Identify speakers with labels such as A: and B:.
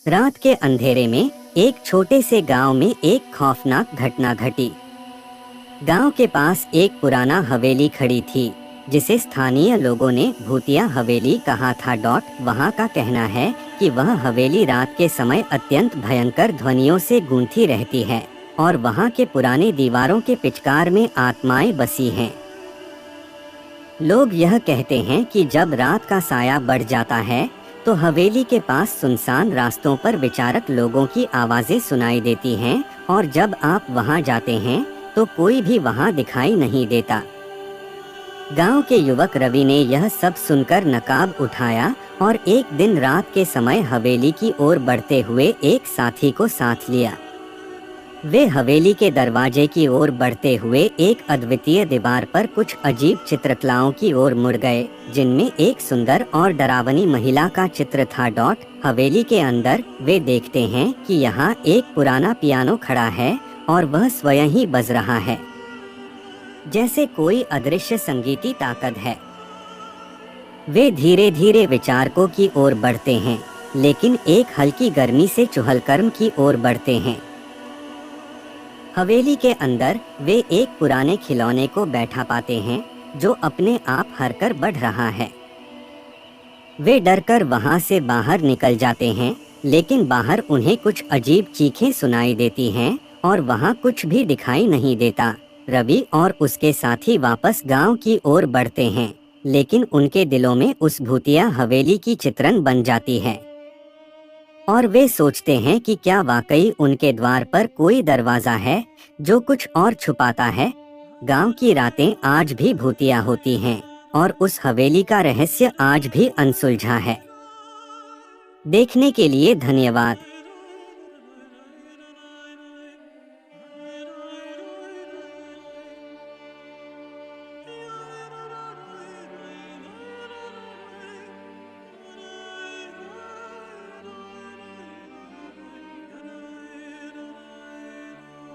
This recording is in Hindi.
A: रात के अंधेरे में एक छोटे से गांव में एक खौफनाक घटना घटी। गांव के पास एक पुराना हवेली खड़ी थी जिसे स्थानीय लोगों ने भूतिया हवेली कहा था। वहां का कहना है कि वह हवेली रात के समय अत्यंत भयंकर ध्वनियों से गूंथी रहती है और वहां के पुरानी दीवारों के पिचकार में आत्माएं बसी हैं। लोग यह कहते हैं कि जब रात का साया बढ़ जाता है तो हवेली के पास सुनसान रास्तों पर विचारक लोगों की आवाजें सुनाई देती हैं और जब आप वहां जाते हैं तो कोई भी वहां दिखाई नहीं देता। गांव के युवक रवि ने यह सब सुनकर नकाब उठाया और एक दिन रात के समय हवेली की ओर बढ़ते हुए एक साथी को साथ लिया। वे हवेली के दरवाजे की ओर बढ़ते हुए एक अद्वितीय दीवार पर कुछ अजीब चित्रकलाओं की ओर मुड़ गए जिनमें एक सुंदर और डरावनी महिला का चित्र था। हवेली के अंदर वे देखते हैं कि यहाँ एक पुराना पियानो खड़ा है और वह स्वयं ही बज रहा है, जैसे कोई अदृश्य संगीती ताकत है। वे धीरे धीरे विचारकों की ओर बढ़ते हैं, लेकिन एक हल्की गर्मी से चुहलकर्म की ओर बढ़ते हैं। हवेली के अंदर वे एक पुराने खिलौने को बैठा पाते हैं जो अपने आप हरकर बढ़ रहा है। वे डरकर वहां से बाहर निकल जाते हैं, लेकिन बाहर उन्हें कुछ अजीब चीखें सुनाई देती हैं और वहां कुछ भी दिखाई नहीं देता। रवि और उसके साथी वापस गांव की ओर बढ़ते हैं, लेकिन उनके दिलों में उस भूतिया हवेली की चित्रण बन जाती है और वे सोचते हैं कि क्या वाकई उनके द्वार पर कोई दरवाजा है जो कुछ और छुपाता है। गांव की रातें आज भी भूतिया होती हैं और उस हवेली का रहस्य आज भी अनसुलझा है। देखने के लिए धन्यवाद।